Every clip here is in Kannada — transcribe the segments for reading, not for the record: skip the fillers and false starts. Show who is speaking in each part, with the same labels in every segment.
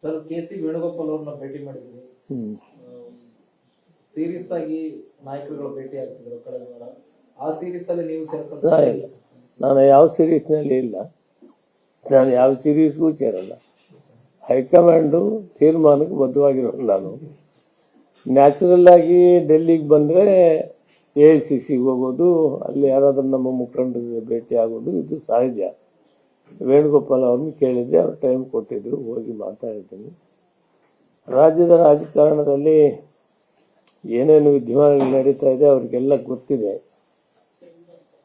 Speaker 1: Sir KC. ವೇಣುಗೋಪಾಲ್ ಅವ್ರನ್ನ ಭೇಟಿ ಮಾಡಿದ್ವಿ. ಸೀರಿಯಸ್ ಆಗಿ ನಾಯಕರುಗಳು ಭೇಟಿ ಆಗ್ತಿದ್ರು ಕಳೆದ ವಾರ. ಆ ಸೀರೀಸ್ ಅಲ್ಲಿ ನೀವು ಸೇರ್ಕೊಂಡು?
Speaker 2: ನಾನು ಯಾವ ಸೀರೀಸ್ನಲ್ಲಿ ಇಲ್ಲ, ನಾನು ಯಾವ ಸೀರೀಸ್ಗೂ ಸೇರಲ್ಲ. ಹೈಕಮಾಂಡು ತೀರ್ಮಾನಕ್ಕೆ ಬದ್ಧವಾಗಿರೋದು. ನಾನು ನ್ಯಾಚುರಲ್ ಆಗಿ ಡೆಲ್ಲಿಗೆ ಬಂದರೆ AICCಗೆ ಹೋಗೋದು, ಅಲ್ಲಿ ಯಾರಾದ್ರೂ ನಮ್ಮ ಮುಖಂಡರಿಗೆ ಭೇಟಿ ಆಗೋದು ಇದು ಸಹಜ. ವೇಣುಗೋಪಾಲ್ ಅವ್ರನ್ನ ಕೇಳಿದ್ದೆ, ಅವ್ರು ಟೈಮ್ ಕೊಟ್ಟಿದ್ರು, ಹೋಗಿ ಮಾತಾಡಿದ್ದೀನಿ. ರಾಜ್ಯದ ರಾಜಕಾರಣದಲ್ಲಿ ಏನೇನು ವಿದ್ಯಮಾನಗಳು ನಡೀತಾ ಇದೆ ಅವ್ರಿಗೆಲ್ಲ ಗೊತ್ತಿದೆ.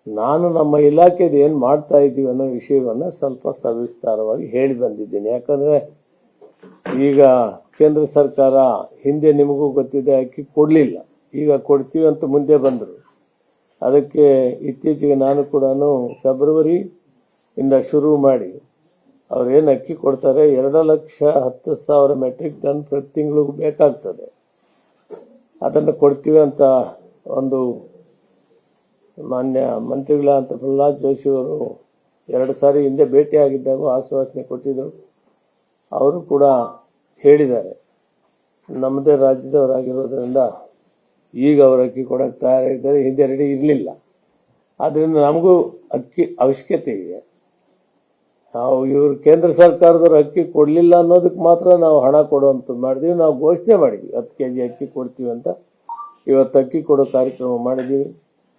Speaker 2: ನಾನು ನಮ್ಮ ಇಲಾಖೆದು ಏನು ಮಾಡ್ತಾ ಇದ್ದೀವಿ ಅನ್ನೋ ವಿಷಯವನ್ನು ಸ್ವಲ್ಪ ಸವಿಸ್ತಾರವಾಗಿ ಹೇಳಿ ಬಂದಿದ್ದೀನಿ. ಯಾಕಂದರೆ ಈಗ ಕೇಂದ್ರ ಸರ್ಕಾರ ಹಿಂದೆ ನಿಮಗೂ ಗೊತ್ತಿದೆ ಅಕ್ಕಿ ಕೊಡಲಿಲ್ಲ, ಈಗ ಕೊಡ್ತೀವಿ ಅಂತ ಮುಂದೆ ಬಂದರು. ಅದಕ್ಕೆ ಇತ್ತೀಚೆಗೆ ನಾನು ಕೂಡ ಫೆಬ್ರವರಿಯಿಂದ ಶುರು ಮಾಡಿ ಅವ್ರೇನು ಅಕ್ಕಿ ಕೊಡ್ತಾರೆ 2,10,000 ಮೆಟ್ರಿಕ್ ಟನ್ ಪ್ರತಿ ತಿಂಗಳಿಗೂ ಬೇಕಾಗ್ತದೆ. ಅದನ್ನು ಕೊಡ್ತೀವಿ ಅಂತ ಒಂದು ಮಾನ್ಯ ಮಂತ್ರಿಗಳಂತ ಪ್ರಹ್ಲಾದ್ ಜೋಶಿ ಅವರು 2 ಸಾರಿ ಹಿಂದೆ ಭೇಟಿಯಾಗಿದ್ದಾಗ ಆಶ್ವಾಸನೆ ಕೊಟ್ಟಿದ್ದರು. ಅವರು ಕೂಡ ಹೇಳಿದ್ದಾರೆ ನಮ್ಮದೇ ರಾಜ್ಯದವರಾಗಿರೋದ್ರಿಂದ ಈಗ ಅವರು ಅಕ್ಕಿ ಕೊಡೋಕ್ಕೆ ತಯಾರಾಗಿದ್ದಾರೆ, ಹಿಂದೆ ರೆಡಿ ಇರಲಿಲ್ಲ. ಆದ್ದರಿಂದ ನಮಗೂ ಅಕ್ಕಿ ಅವಶ್ಯಕತೆ ಇದೆ. ನಾವು ಇವರು ಕೇಂದ್ರ ಸರ್ಕಾರದವ್ರು ಅಕ್ಕಿ ಕೊಡಲಿಲ್ಲ ಅನ್ನೋದಕ್ಕೆ ಮಾತ್ರ ನಾವು ಹಣ ಕೊಡುವಂತ ಮಾಡಿದ್ವಿ. ನಾವು ಘೋಷಣೆ ಮಾಡಿದ್ವಿ 10 kg ಅಕ್ಕಿ ಕೊಡ್ತೀವಿ ಅಂತ. ಇವತ್ತು ಅಕ್ಕಿ ಕೊಡೋ ಕಾರ್ಯಕ್ರಮ ಮಾಡಿದ್ದೀವಿ.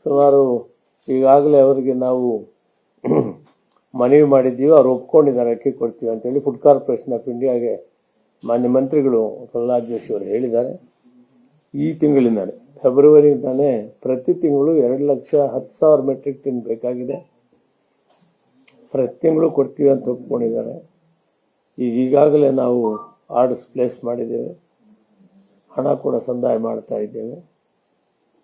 Speaker 2: ಸುಮಾರು ಈಗಾಗಲೇ ಅವರಿಗೆ ನಾವು ಮನವಿ ಮಾಡಿದ್ದೀವಿ, ಅವ್ರು ಒಪ್ಕೊಂಡಿದ್ದಾರೆ ಅಕ್ಕಿ ಕೊಡ್ತೀವಿ ಅಂತೇಳಿ. ಫುಡ್ ಕಾರ್ಪೊರೇಷನ್ ಆಫ್ ಇಂಡಿಯಾಗೆ ಮಾನ್ಯ ಮಂತ್ರಿಗಳು ಪ್ರಹ್ಲಾದ್ ಜೋಶಿ ಅವರು ಹೇಳಿದ್ದಾರೆ. ಈ ತಿಂಗಳಿಂದಾನೆ ಫೆಬ್ರವರಿಯಿಂದಾನೆ ಪ್ರತಿ ತಿಂಗಳು 2,10,000 ಮೆಟ್ರಿಕ್ ಟನ್ ಬೇಕಾಗಿದೆ. ಪ್ರತಿ ತಿಂಗಳು ಕೊಡ್ತೀವಿ ಅಂತ ಒಪ್ಕೊಂಡಿದ್ದಾರೆ. ಈಗಾಗಲೇ ನಾವು ಆರ್ಡರ್ಸ್ ಪ್ಲೇಸ್ ಮಾಡಿದ್ದೇವೆ, ಹಣ ಕೂಡ ಸಂದಾಯ ಮಾಡ್ತಾ ಇದ್ದೇವೆ.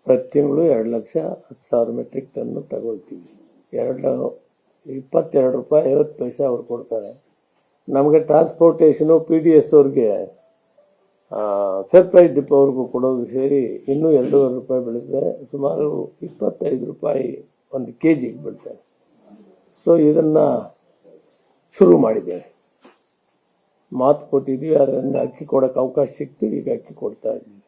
Speaker 2: ಪ್ರತಿ ತಿಂಗಳು 2,10,000 ಮೆಟ್ರಿಕ್ ಟನ್ನು ತಗೊಳ್ತೀವಿ. 22 ರೂಪಾಯಿ 50 ಪೈಸೆ ಅವ್ರು ಕೊಡ್ತಾರೆ. ನಮಗೆ ಟ್ರಾನ್ಸ್ಪೋರ್ಟೇಷನು PDS ಅವ್ರಿಗೆ ಫೇರ್ ಪ್ರೈಸ್ ಡಿಪೋ ಅವ್ರಿಗೂ ಕೊಡೋದು ಸೇರಿ ಇನ್ನೂ 2.5 ರೂಪಾಯಿ ಬೀಳುತ್ತೆ. ಸುಮಾರು 25 ರೂಪಾಯಿ 1 kg ಬೀಳ್ತಾರೆ. ಸೊ ಇದನ್ನು ಶುರು ಮಾಡಿದ್ದೇವೆ, ಮಾತು ಕೊಟ್ಟಿದ್ದೀವಿ. ಅದರಿಂದ ಅಕ್ಕಿ ಕೊಡೋಕ್ಕೆ ಅವಕಾಶ ಸಿಕ್ತು, ಈಗ ಅಕ್ಕಿ ಕೊಡ್ತಾ ಇದ್ದೀವಿ.